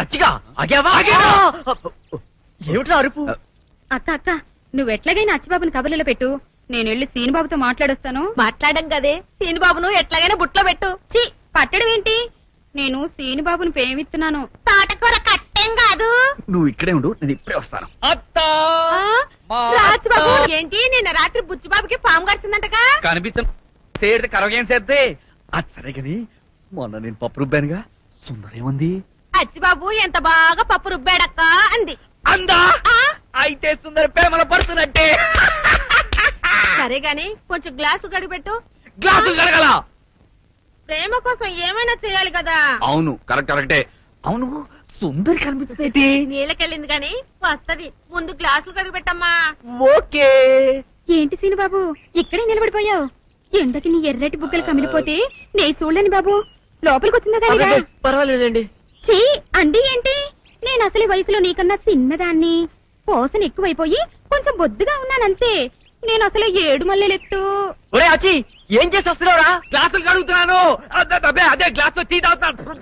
అచ్చిగా ఆగావా? ఏమిట్రా అరుపు? అక్క అక్క నువ్వెట్లాగైనా అచ్చిబాబుని కబుర్లలో పెట్టు, నేను వెళ్ళి సీనుబాబుతో మాట్లాడొస్తాను. మాట్లాడం కదే, సీనుబాబును ఎట్లాగైనా బుట్లో పెట్టు. చి పట్టడం ఏంటి, నేను సీనుబాబుని ప్రేమిస్తున్నాను. తోటకూర కట్టేం కాదు. నువ్వు ఇక్కడే ఉండు, నేను ఇప్పుడే వస్తాను. రాజుబాబు ఏంటి నిన్న రాత్రి బుచ్చిబాబుకి పాము కరిచిందంటగా? కనిపించే కరవేం చేద్దే. అది సరే గాని మొన్న నేను పప్పు రుబ్బానుగా, సుందరేముంది? అచ్చిబాబు ఎంత బాగా పప్పు రుబ్బాడక్క అంది. అందా? అయితే సుందర ప్రేమల పడుతున్నట్టే. సరే గాని కొంచెం గ్లాసు గడిపెట్టు. గ్లాసులు కడగల. ప్రేమ కోసం ఏమైనా చేయాలి కదా. అవును కరెక్టే. అవును సుందరి కనిపిస్తుంది. నీళ్ళకెళ్ళింది గాని వస్తది, ముందు గ్లాసులు కడిపెట్టమ్మా. ఓకే. ఏంటి సీనుబాబు ఇక్కడే నిలబడిపోయావు? ఎండకి నీ ఎర్రటి బుగ్గలు కమిలిపోతే నే చూడలేని బాబు, లోపలికి వచ్చిందా? పర్వాలేదండి. చీ అండి ఏంటి, నేను అసలు వయసులో నీకన్నా చిన్నదాన్ని, పోసన ఎక్కువైపోయి కొంచెం బొద్దుగా ఉన్నానంతే. నేను అసలు 7 మల్లెలెత్తు. ఒరే అచ్చి ఏం చేసి వస్తున్నావురా? గ్లాసులు కడుగుతున్నాను. అదే గ్లాస్ టీ తాగుతున్నాను.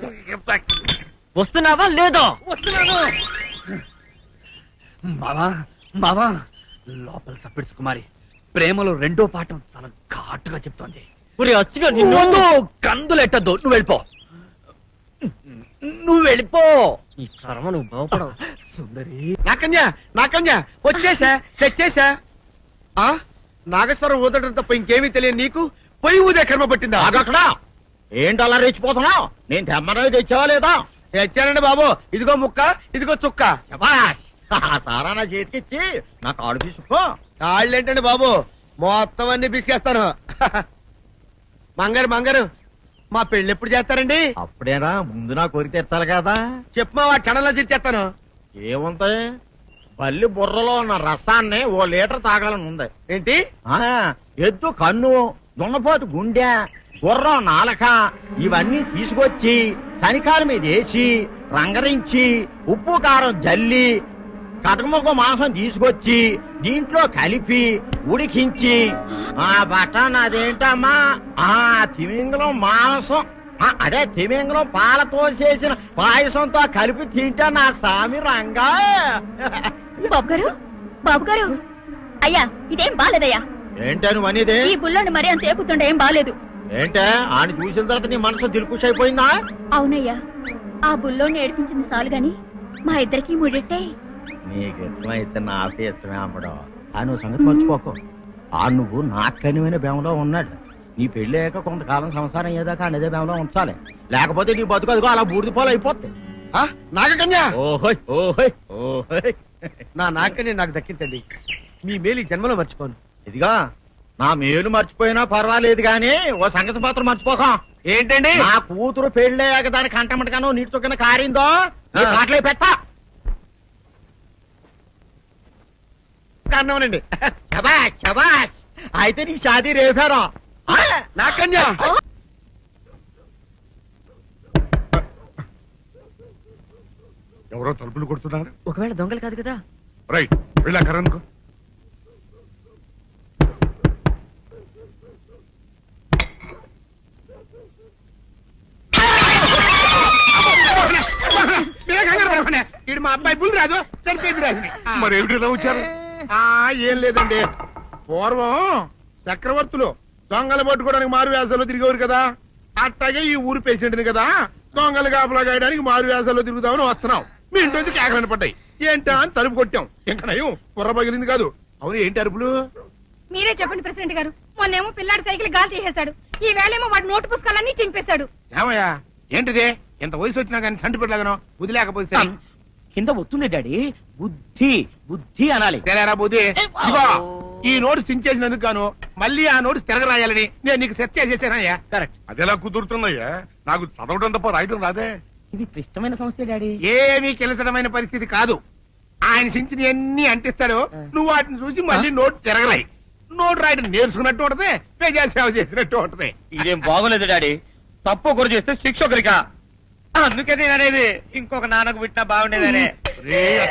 వస్తున్నావా లేదా? వస్తున్నాను. మావా లోపల సప్పిడ్స్ కుమారి ప్రేమలో రెండో పాఠం చాలా ఘాటుగా చెప్తోంది. ఒరే అచ్చిగా నిన్ను కందులెట్టద్దు, నువ్వు వెళ్ళిపో. ఈ కర్మ నువ్వు బాగుపడవు. సుందరి నాకన్యా వచ్చేసా తెచ్చేసా. నాగేశ్వరం ఊదటం తప్ప ఇంకేమీ తెలియదు నీకు, పొయ్యి ఊదే కర్మ పట్టిందా? అక్కడ ఏంటి అలా రెచ్చిపోతున్నావు? నేను తెమ్మనవి తెచ్చావా లేదా? తెచ్చానండి బాబు, ఇదిగో ముక్క ఇదిగో చుక్క. శభాష్. సారా నా చేతికిచ్చి నా కాడు తీసుకో. కాళ్ళేంటండి బాబు, మొత్తం అన్ని బిసికేస్తాను. మంగారు మా పెళ్లి ఎప్పుడు చేస్తారండి? అప్పుడేనా, ముందు నా కోరిక తెచ్చాలి కదా. చెప్పు మా క్షణంలో తీర్చేస్తాను. ఏముంటాయి, బల్లి బుర్రలో ఉన్న రసాన్ని 1 లీటర్ తాగాలని ఉంది. ఏంటి? ఎద్దు కన్ను, దున్నపోతు గుండె, గుర్రం నాలక ఇవన్నీ తీసుకొచ్చి శనికాల మీద వేసి రంగరించి ఉప్పు కారం జల్లి కటకముక్క మాంసం తీసుకొచ్చి దీంట్లో కలిపి ఉడికించి బటన్ అదేంటమ్మా తిమింగలం మాంసం, అదే తిమింగలం పాలతో చేసిన పాయసంతో కలిపి తింటా నా సామి రంగా. బాబు గారు అయ్యా ఇదేం బాలేదయ్యా. ఏంటా నువ్వు అనేది? ఈ బుల్లోని మరీ అంత ఏపుతుండే ఏం బాలేదు. ఏంటే ఆయన చూసిన తర్వాత నీ మనసు దిల్కుష్ అయిపోయిందా? అవునయ్యా, ఆ బుల్లోని ఏడిపించింది చాలు గాని మా ఇద్దరికి ముడిట్టే. నీకు ఇష్టమైతే నాకే ఇష్టమే అమ్మడం. ఆ నువ్వు సంగతి మర్చిపోకు. నువ్వు నాకు కనివైన బేమలో ఉన్నాడు. నీ పెళ్లి అయ్యాక కొంతకాలం సంసారం ఏదాకా అదే బేమలో ఉంచాలి, లేకపోతే నీ బతుకు అదిగో అలా బూడిద పోలు అయిపోతాయి. నాగకన్యా, ఓహోయ్ ఓహోయ్ ఓహోయ్. నా నాగకన్య నాకు దక్కించండి, మీ మేలు ఈ జన్మలో మర్చిపోను. ఇదిగా నా మేలు మర్చిపోయినా పర్వాలేదు గాని ఓ సంగతి మాత్రం మర్చిపోకం. ఏంటండి? నా కూతురు పెళ్ళయ్యాక దాని కంటమటగానో నీటి చొక్కన కారిందో కాట్లే పెట్టా కారణమనండి. శబాష్ శబాష్. అయితే నీ షాదీ రేపారా? నాకన్యా ఎవరో తలుపులు కొడుతున్నారు. ఒకవేళ దొంగలు కాదు కదా? రైట్, వెళ్ళా కరణ్కు. ఇది మా అబ్బాయి బుల్ రాజు చనిపోయింది రాజుని. మరి ఏమిటి ఇలా వచ్చారు? ఏం లేదండి, పూర్వం చక్రవర్తులు దొంగలు పట్టుకోవడానికి మారు వేసాల్లో తిరిగేవారు కదా, అట్టాగే ఈ ఊరు పేషెంట్ని కదా దొంగలు కాపలా గాయడానికి మారు వేసాల్లో తిరుగుదామని వస్తున్నాం. మీ ఇంటి నుంచి కేకలను పడ్డాయి. ఏంటా అని తలుపు కొట్టాం, ఇంకా నయం కుర్ర పగిలింది కాదు. అవును ఏంటి అరుపులు? మీరే చెప్పండి ప్రెసిడెంట్ గారు, మొన్నేమో పిల్లాడి సైకిల్ గాలి తీసేశాడు, ఈ వేళేమో వాడి నోటు పుస్తకాలన్నీ చింపేశాడు. ఏమయ్యా ఏంటిదే, ఎంత వయసు వచ్చినా కానీ చంటి పెట్టలాగనో వదిలేకపోతే కింద వస్తుంది డాడీ, బుద్ధి బుద్ధి అనాలి. తెలేరా బుద్ధి. ఇదిగో ఈ నోటు చించేసినందుకు గాను మళ్ళీ ఆ నోటు తిరగరాయాలని నేను నీకు సెట్ చేసేసానయ్యా. కరెక్ట్. అదెలా కుదురుతున్నాయ్యా? నాకు చదవడం తప్ప రాయడం రాదే. ఇది క్లిష్టమైన సమస్య డాడీ. ఏమీ కిలసడమైన పరిస్థితి కాదు. ఆయన చించిన ఎన్ని అంటిస్తాడో నువ్వు వాటిని చూసి మళ్ళీ నోటు తిరగరాయి. నోటు రాయడం నేర్చుకున్నట్టు ఉంటది, ప్రజా సేవ చేసినట్టు ఉంటది. ఇదేం బాగోలేదు డాడీ, తప్పు ఒకరు చేస్తే శిక్ష ఒకరికా. అందుకే నేను అనేది ఇంకొక నాన్నకు పుట్టినా బాగుండేదనే.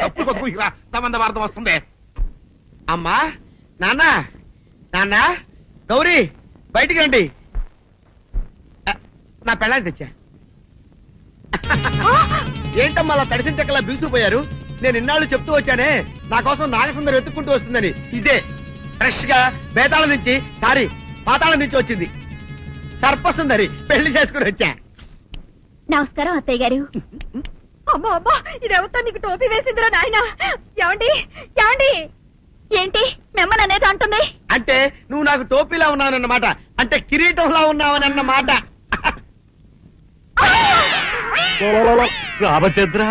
తప్పుడు కొద్దు సంబంధ వార్త వస్తుంది. అమ్మా నాన్న నాన్న గౌరీ బయటికి రండి, నా పెళ్ళాన్ని తెచ్చా. ఏంటమ్మా అలా తడిసిన చెక్కలా బిగుసిపోయారు? నేను ఇన్నాళ్ళు చెప్తూ వచ్చానే నా కోసం నాగసుందరి వెతుక్కుంటూ వస్తుందని. ఇదే ఫ్రెష్ గా బేతాళం నుంచి పాతాళం నుంచి వచ్చింది సర్పసుందరి. పెళ్లి చేసుకుని వచ్చా. నమస్కారం అత్తయ్య గారు. అమ్మా అమ్మా ఇదేవతో నీకు టోపీ వేసిందిరా నాయన. ఏమండి ఏమండి ఏంటి మిమ్మల్ని అనేది అంటుంది? అంటే నువ్వు నాకు టోపీలా ఉన్నావన్నమాట, అంటే కిరీటంలా ఉన్నావనన్నమాట. రామచంద్ర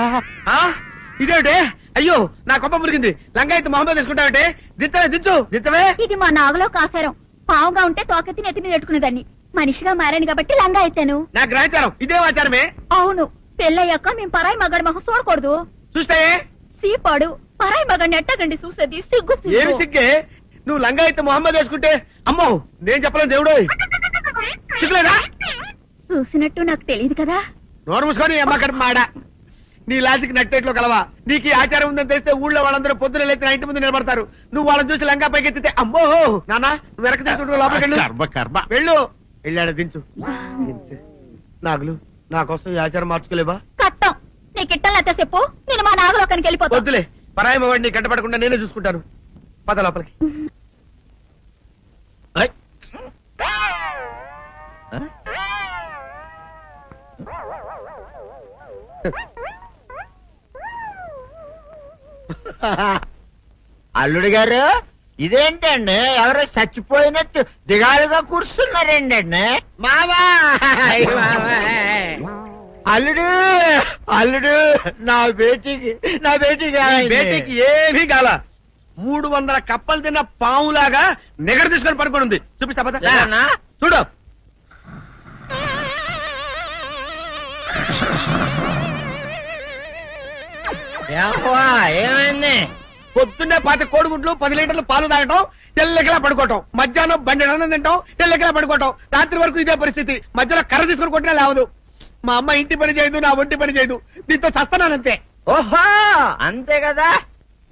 ఇదేమిటే? అయ్యో నా కొప్ప మురిగింది. లంగాయత్ మొహమ్మద్ తీసుకుంటావంటే దించవే. ఇది మా నాగులో కాసారం. పావుగా ఉంటే తోకెత్తి నెత్తి మీద పెట్టుకునేదాన్ని. మనిషిగా మారాను కాబట్టి లంగా అయితాను. నా గ్రహచారం ఇదే ఆచారమే. అవును, పెళ్ళయ్యాక మేము పరాయి మగాడి మొహం చూడకూడదు. చూస్తే సీపాడు పరాయి మగాడిని ఎట్టగండి చూసేది. సిగ్గు ఏమి సిగ్గే? నువ్వు లంగాయత్ మొహమ్మద్ వేసుకుంటే అమ్మో నేను చెప్పలేను దేవుడు. సిగ్గులేదా? చూసినట్టు నాకు తెలియదు కదా. నోరు మూసుకొని అమ్మ కడుపు మాడ. నీ లాజిక్ నట్టేట్లో కలవా? నీకు ఈ ఆచారం ఉందని తెలిస్తే ఊళ్ళో వాళ్ళందరూ పొద్దున లేచి నా ఇంటి ముందు నిలబడతారు. నువ్వు వాళ్ళని చూసి లంగా పైకి ఎత్తితే అమ్మో నాన్న నువ్వు వెనక తీసుకుంటూ లోపలికి వెళ్ళు. వెళ్ళాడు దించు. నాగులు నా కోసం ఈ ఆచారం మార్చుకోలేవా? కట్టం నీకు ఇట్టలేత చెప్పు. నేను మా నాగలోకానికి వెళ్ళిపోతా. వద్దులే, పరాయి మవాడిని కంటపడకుండా నేనే చూసుకుంటాను. పద లోపలికి. అల్లుడు గారు ఇదేంటండి ఎవరో చచ్చిపోయినట్టు దిగాలుగా కూర్చున్నారండి. మావా అల్లుడు అల్లుడు నా బేటీకి బేటీకి ఏమీ కాల. 300 కప్పలు తిన్న పావులాగా నిగడ తీసుకొని పడుకొని ఉంది. చూపిస్తా పద. చూడు ఏమైంది? పొద్దున్నే 10 కోడిగుడ్లు 10 లీటర్లు పాలు తాగటం, తెల్లకిలా పడుకోవటం. మధ్యాహ్నం బండి అన్నం తింటాం, తెల్లకిలా పడుకోవటం. రాత్రి వరకు ఇదే పరిస్థితి. మధ్యలో కర్ర తీసుకుని కొట్టినా లేవదు. మా అమ్మ ఇంటి పని చేయదు, నా ఒంటి పని చేయదు. దీంతో చస్తున్నానంతే. ఓహో అంతే కదా,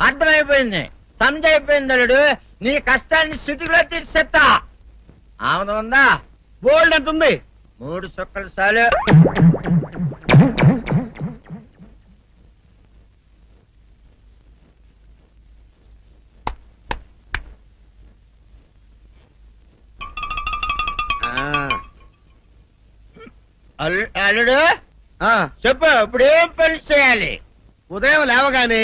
అర్థమైపోయింది, సంజైపోయింది. అల్లుడు నీ కష్టాన్ని సిటీలో తీర్చేస్తా. ఆమె ఉందా? బోల్డ్ ఎంత ఉంది? 3 సుక్కలు చాలు. అల్లుడు చెప్పు, ఇప్పుడు ఏం పని చేయాలి? ఉదయం లేవగానే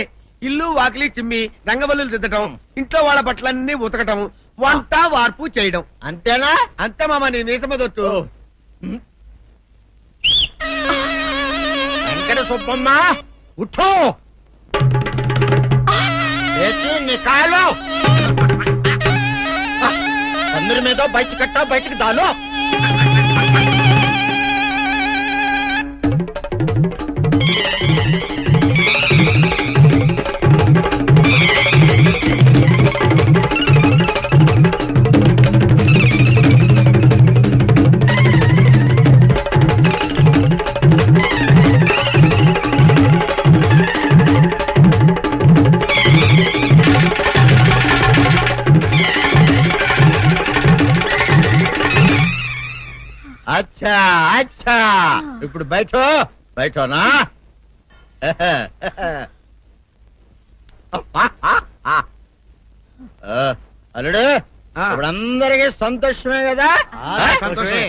ఇల్లు వాకిలి చిమ్మి రంగవల్లులు దిద్దటం, ఇంట్లో వాళ్ళ బట్టలన్నీ ఉతకటం, వంట వార్పు చేయడం. అంతేనా? అంతే మామ, నీ మీసమదొచ్చు. వెంకట సుబ్బమ్మ ఉఠో, లేచి నీ కాలు అందరి మీద బయట కట్టా, బయటికి దాలో. అచ్చా అచ్చా, ఇప్పుడు బయటనా? అల్లుడు ఇప్పుడు అందరికీ సంతోషమే కదా? సంతోషమే.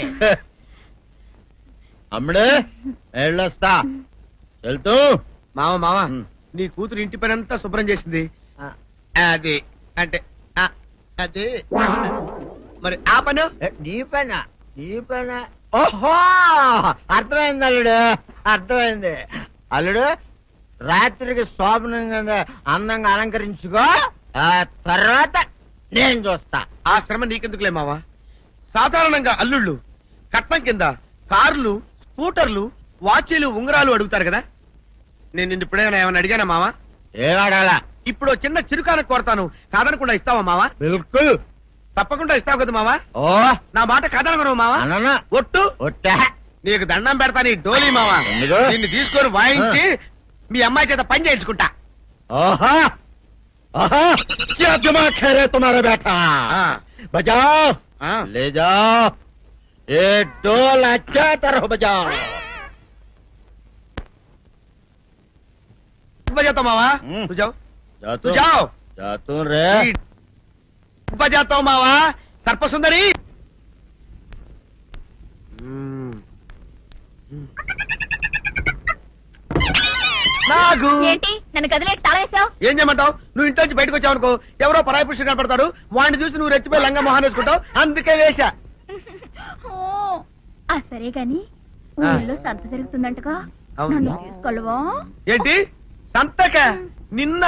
అమ్ముడు వెళ్ళొస్తా, వెళ్తూ. మామ నీ కూతురు ఇంటి పని అంతా శుభ్రం చేసింది. అది అంటే అది మరి ఆ పను నీ పైన ఓహో అర్థమైంది అల్లుడు, అర్థమైంది. అల్లుడు రాత్రికి శోభనంగా అందంగా అలంకరించుకో, ఆ తర్వాత నేను చూస్తా. ఆ శ్రమ నీకెందుకులే మావా. సాధారణంగా అల్లుళ్ళు కట్నం కింద కార్లు, స్కూటర్లు, వాచీలు, ఉంగరాలు అడుగుతారు కదా. నేను నిన్ను ఇప్పుడేమైనా ఏమైనా అడిగానా మావా? ఏడాడాలా? ఇప్పుడు చిన్న చిరుకాను కోరతాను, కాదనకుండా ఇస్తావా మావా? బిల్కుల్ తప్పకుండా ఇస్తావు కదా మావా? ఓ నా మాట కాదనుకున్నావు మావా? అననా ఒట్టు ఒట్టా. నీకు దండం పెడతా నీ డోలీ మావా. ఎందుకు? నిన్ను తీసుకొని వాయించి మీ అమ్మాయి చేత పని చేయించుకుంటా. ఓహో ఓహో, क्या दिमाग है रे तुम्हारा बेटा? बजाओ, ले जाओ ये डोल अच्छा तरह बजाओ. जाता हूँ मावा हम्म। तू जाओ जातो तू जाओ जातो रे ऊपर जाता हूँ मावा सर्प सुंदरी నాగు ఏంటి నన్ను గదిలేటి తాళేసావు? ఏం చేయమంటావు నువ్వు ఇంట్లో నుంచి బయటకు వచ్చావు అనుకో ఎవరో పరాయి పురుషుడు కనపడతాడు వాడిని చూసి నువ్వు రెచ్చిపోయి లంగా మొహాన్ వేసుకుంటావు అందుకే వేశా సరే గాని ఊళ్ళో సంత జరుగుతుందంటగా అవును. నన్ను తీసుకెళ్ళవా? ఏంటి సంతక నిన్న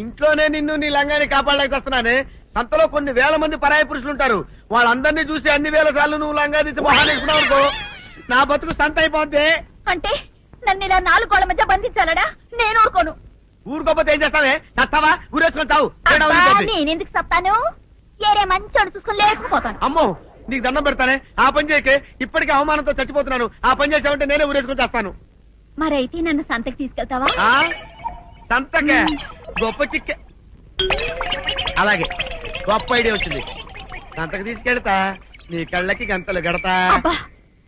ఇంట్లోనే నిన్ను నీ లంగాన్ని కాపాడలేక వస్తున్నానే సంతలో కొన్ని వేల మంది పరాయి పురుషులు ఉంటారు వాళ్ళందరినీ చూసి అన్ని వేల సార్లు నువ్వు లంగా తీసి మొహాన్ వేసుకున్నావు అనుకో నా బతుకు సంత అయిపోద్ది అంటే నన్ను ఇలా 4 గోళ్ల మధ్య బంధించాలడా? నేను ఊరుకోను. ఊరుకోపోతే ఏం చేస్తావే చస్తావా ఊరేసుకొని చావు తేడా అబ్బా, వదిలిపెట్టి. నేనెందుకు చెప్తాను? ఏరే మంచోడు చూసుకుని లేకపోతాను. అమ్మో నీకు దండం పెడతానే ఆ పని చేయకే ఇప్పటికే అవమానంతో చచ్చిపోతున్నాను ఆ పని చేసావంటే నేనే ఊరేసుకొని చేస్తాను మరైతే నన్ను సంతకి తీసుకెళ్తావా? ఆ సంతకే గొప్ప చిక్కే అలాగే గొప్ప ఐడియా వచ్చింది సంతకు తీసుకెళ్తా నీ కళ్ళకి గంతలు గడతా అబ్బా,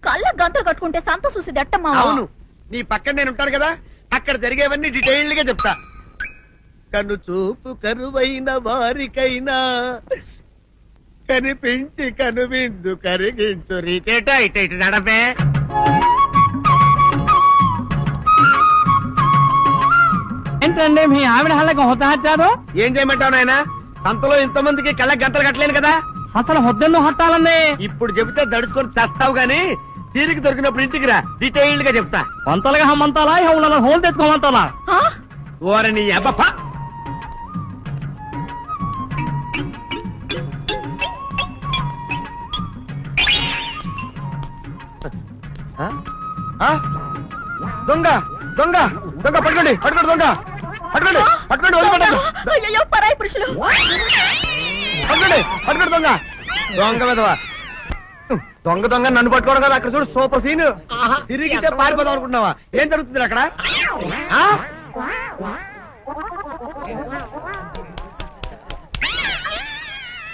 కళ్ళ గంతులు కట్టుకుంటే సంత చూసి దట్టమ్మా. అవును నీ పక్కన నేను ఉంటాను కదా అక్కడ జరిగేవన్నీ డీటెయిల్డ్ గా చెప్తా కను చూపు కరువైన వారికైనా కనిపించి కనువిందు కరిగించు రీతేట ఇట ఇటు నడపే ఏంటండి మీ ఆవిడ హళ్ళకి హొత్తహచ్చారు? ఏం చేయమంటావు నాయన సంతలో ఇంతమందికి కళ్ళకి గంటలు కట్టలేను కదా అసలు హొద్దెందుకు హట్టాలండి? ఇప్పుడు చెబితే దడుచుకొని చేస్తావు గాని తీరికి దొరికినప్పుడు ఇంటికి రా డీటెయిల్డ్ గా చెప్తా వంతలుగా హమ్మంతాలా ఇక హోల్ తెచ్చుకోమంటాలా? ఆ? ఓరని అబ్బప్ప ఆ? ఆ? దొంగ దొంగ దొంగ పట్టుకోండి పట్టుకోండి దొంగ పట్టుకోండి పట్టుకోండి వదిలిపెట్టండి అయ్యయ్యో, పరాయి పురుషులు. పట్టుకోండి పట్టుకోండి దొంగ దొంగ విధవా దొంగ దొంగ నన్ను పట్టుకోవడం కదా అక్కడ చూడు సూపర్ సీన్ తిరిగితే పారిపోదాం అనుకుంటున్నావా ఏం జరుగుతుంది అక్కడ ఆ?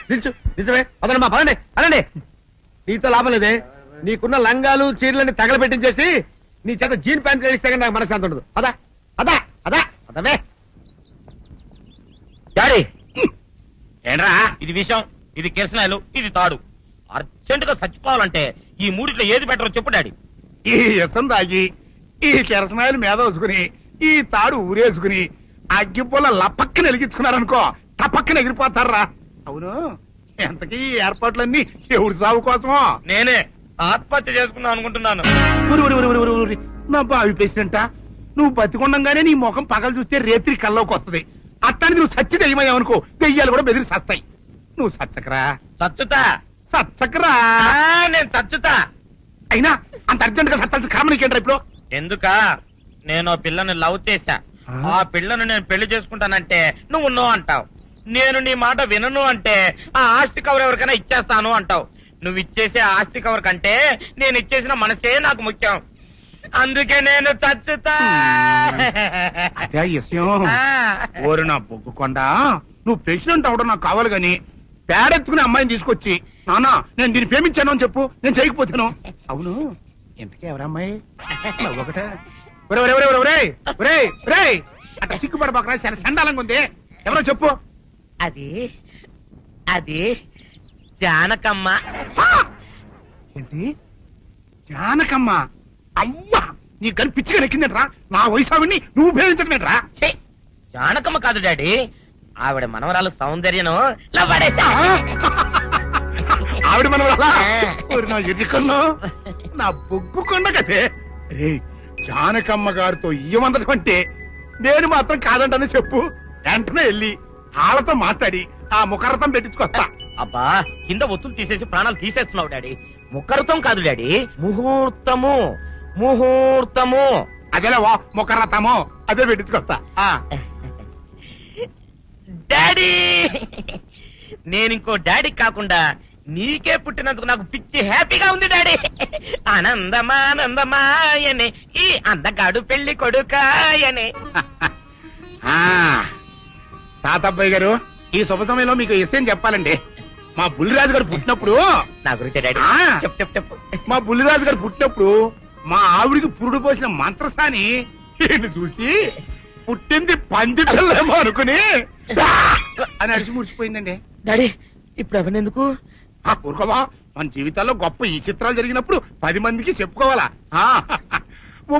నిల్చు నిజమే అదనమ్మా పదండి అనండి నీతో లాభం లేదే నీకున్న లంగాలు చీరలని తగలబెట్టించేసి నీ చేత జీన్ ప్యాంట్ వేస్తే కానీ నాకు మనశ్శాంతి ఉండదు అదా అదా అదా అదవే డాడీ ఏంట్రా ఇది విషయం ఇది కిరసనాయలు ఇది తాడు అర్జెంట్ గా చచ్చిపోవాలంటే ఈ మూడిట్లో ఏది బెటర్ చెప్పు డాడీ ఈ ఇసం తాగి ఈ కిరసనాయలు మీద వేసుకుని ఈ తాడు ఊరేసుకుని అగ్గిపూల లపక్కన వెలిగించుకున్నారనుకో టపక్కన ఎగిరిపోతారా అవును ఎంతకీ ఈ ఏర్పాట్లన్నీ ఎవరి సాగు కోసమో నేనే ఆత్మహత్య చేసుకుందాం అనుకుంటున్నాను ఊరి ఊరి ఊరి ఊరి ఊరి నా బావి పేసినంట నువ్వు బతికొండంగానే నీ ముఖం పగలు చూస్తే రేత్రి కల్లోకి వస్తుంది అట్టానికి నువ్వు సచ్చి దెయ్యమయ్యావనుకో దెయ్యాలు కూడా బెదిరి సస్తాయి నువ్వు సచ్చకరా చచ్చుతా సచ్చకరా నేను చచ్చుతా అయినా అంత అర్జెంట్ గా సత్తాల్సిన కర్మ నీకేంట్రా ఇప్పుడు ఎందుక నేను ఆ పిల్లని లవ్ చేశా ఆ పిల్లను నేను పెళ్లి చేసుకుంటానంటే నువ్వు నో అంటావు నేను నీ మాట వినను అంటే ఆ ఆస్తి కవర్ ఎవరికైనా ఇచ్చేస్తాను అంటావు నువ్వు ఇచ్చేసే ఆస్తి కవర్ కంటే నేను ఇచ్చేసిన మనసే నాకు ముఖ్యం అందుకే నేను చచ్చుతా అదే విషయం ఓరి నా బొగ్గుకొండ నువ్వు ప్రెసిడెంట్ అవడం నాకు కావాలి గాని పేడెత్తుకునే అమ్మాయిని తీసుకొచ్చి నానా నేను దీన్ని ప్రేమించాను అని చెప్పు నేను చేయకపోతాను అవును ఎంతకీ ఎవరమ్మాయి ఒకటే అట్లా సిగ్గుపడబాకరా చాలా సండాలంగా ఉంది ఎవరో చెప్పు అది అది జానకమ్మ ఏంటి జానకమ్మ అమ్మా నీ గని పిచ్చిగా నెక్కిందంట్రా నా వయసావిని నువ్వు ప్రేమించటమేట్రా ఛీ, జానకమ్మ కాదు డాడీ ఆవిడ మనవరాలు సౌందర్యను లవ్వాడేశా. ఆవిడ మన నా ఎదుకున్నా నా బొగ్గు కొండ కదే రే జానకమ్మ గారితో ఇయ్యమందడం అంటే నేను మాత్రం కాదంటని చెప్పు వెంటనే వెళ్ళి వాళ్ళతో మాట్లాడి ఆ ముఖరథం పెట్టించుకొస్తా అబ్బా కింద ఒత్తులు తీసేసి ప్రాణాలు తీసేస్తున్నావు డాడీ ముఖరుతం కాదు డాడీ ముహూర్తము ముహూర్తము అదేలా ముఖరథము అదే పెట్టించుకొస్తా డాడీ నేను ఇంకో డాడీ కాకుండా నీకే పుట్టినందుకు నాకు పిచ్చి హ్యాపీగా ఉంది డాడీ ఆనందమానందమాయనే ఈ అందగాడు పెళ్లి కొడుకాయనే తాతబ్బాయి గారు ఈ శుభ సమయంలో మీకు విషయం చెప్పాలండి మా బుల్లిరాజు గారు పుట్టినప్పుడు నా గురించి డాడీ ఆ. చెప్పు చెప్పు చెప్పు మా బుల్లిరాజు గారు పుట్టినప్పుడు మా ఆవిడికి పురుడు పోసిన మంత్రసాని ఈయన్ని చూసి పుట్టింది పంది పిల్లేమో అనుకుని "డా" అని అడిచి ముడిచిపోయిందండి. డాడీ ఇప్పుడు ఎవరినెందుకు ఆ ఊరుకోవా, మన జీవితాల్లో గొప్ప ఈ చిత్రాలు జరిగినప్పుడు 10 మందికి చెప్పుకోవాలా. ఆ,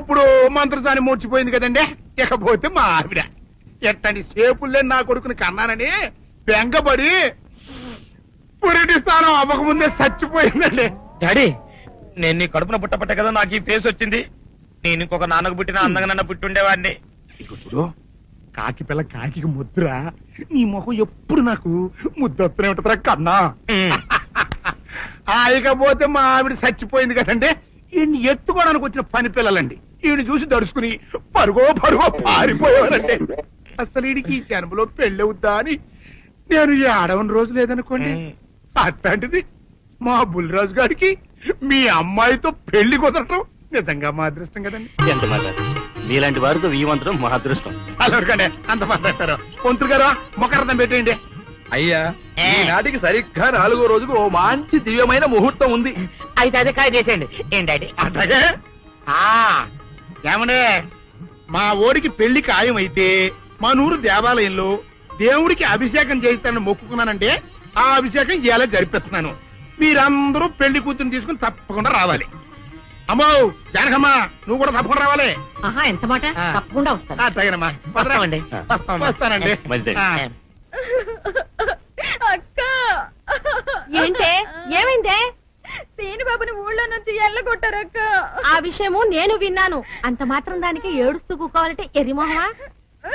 ఇప్పుడు మంత్రసాని మూర్చిపోయింది కదండి. ఇకపోతే మా ఆవిడ ఎట్టండి సేపుల్లే నా కొడుకుని కన్నానని బెంగపడి పురిటి స్థానం అవ్వకముందే చచ్చిపోయిందండి. డాడీ నేను నీ కడుపున పుట్టపట్ట కదా నాకు ఈ ఫేస్ వచ్చింది. నేను ఇంకొక నాన్నకు పుట్టిన అందంగా నన్ను పుట్టుండేవాడిని. ఇక చూడు, కాకి పిల్ల కాకి ముద్దురా, నీ మొహం ఎప్పుడు నాకు ముద్దొత్తనే ఉంటుందిరా కన్నా. ఇకపోతే మా ఆవిడ చచ్చిపోయింది కదండి. ఈయన్ని ఎత్తుకోవడానికి వచ్చిన పని పిల్లలండి ఈయన చూసి దడుచుకుని పరుగో పారిపోయేవారండి. అసలు ఈడికి ఈ జన్మలో పెళ్ళవుద్దా అని నేను ఏడవని రోజు లేదనుకోండి. అట్లాంటిది మా బుల్లిరాజు గారికి మీ అమ్మాయితో పెళ్లి కుదరటం నిజంగా మా అదృష్టం కదండి. ఎంత మాట, మీలాంటి వారితో వీయమంతరం మా అదృష్టం. అలాగండి అంత మాట్లాడతారు. పొంతులు గారు మొకరదం పెట్టేయండి. అయ్యా ఈనాటికి సరిగ్గా 4వ రోజుకు ఓ మంచి దివ్యమైన ముహూర్తం ఉంది. అయితే అదే కాయ చేసేయండి. ఏంటండి అట్లాగే ఏమండే, మా ఓడికి పెళ్లి ఖాయం అయితే మా నూరు దేవాలయంలో దేవుడికి అభిషేకం చేయిస్తానని మొక్కుకున్నానంటే ఆ అభిషేకం ఇలా జరిపిస్తున్నాను. మీరందరూ పెళ్లి కూతురు తీసుకుని తప్పకుండా రావాలి. అమ్మో జానకమ్మ, నువ్వు కూడా తప్పకుండా రావాలి. ఎంత మాట, ఆ. తప్పకుండా వస్తాను. అట్లాగేనమ్మా, వస్తామండి. వస్తానండి. అక్క ఏంటే, ఏమైందే? సీని బాబుని ఊళ్ళో నుంచి ఎల్లగొట్టారక్క. ఆ విషయము నేను విన్నాను. అంత మాత్రం దానికి ఏడుస్తూ కూకోవాలంటే ఎరిమోహమా?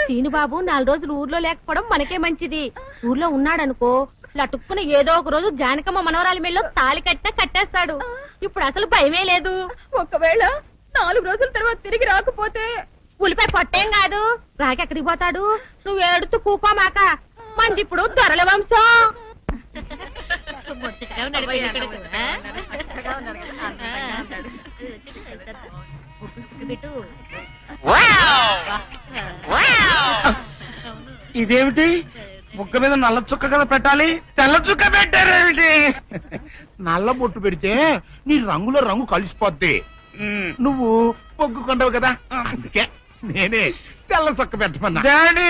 సీనుబాబు 4 రోజులు ఊర్లో లేకపోవడం మనకే మంచిది. ఊర్లో ఉన్నాడనుకో లటుక్కున ఏదో ఒక రోజు జానకమ్మ మనవరాలి మెళ్ళో తాళి కట్టేస్తాడు. ఇప్పుడు అసలు భయమే లేదు. ఒకవేళ 4 రోజుల తర్వాత తిరిగి రాకపోతే ఉలిపై పొట్టేం కాదు, రాకెక్కడికి పోతాడు? నువ్వు ఏడుతూ కూకోమాక, మంది ఇప్పుడు దొరల వంశం. ఇదేమిటి, ముక్క మీద నల్ల చుక్క కదా పెట్టాలి, తెల్ల చుక్క పెట్టారేమిటి? నల్ల బొట్టు పెడితే నీ రంగులో రంగు కలిసిపోద్ది. నువ్వు పొగ్గుకుంటావు కదా, అందుకే నేనే తెల్ల చొక్క పెట్టమన్నా. డాడీ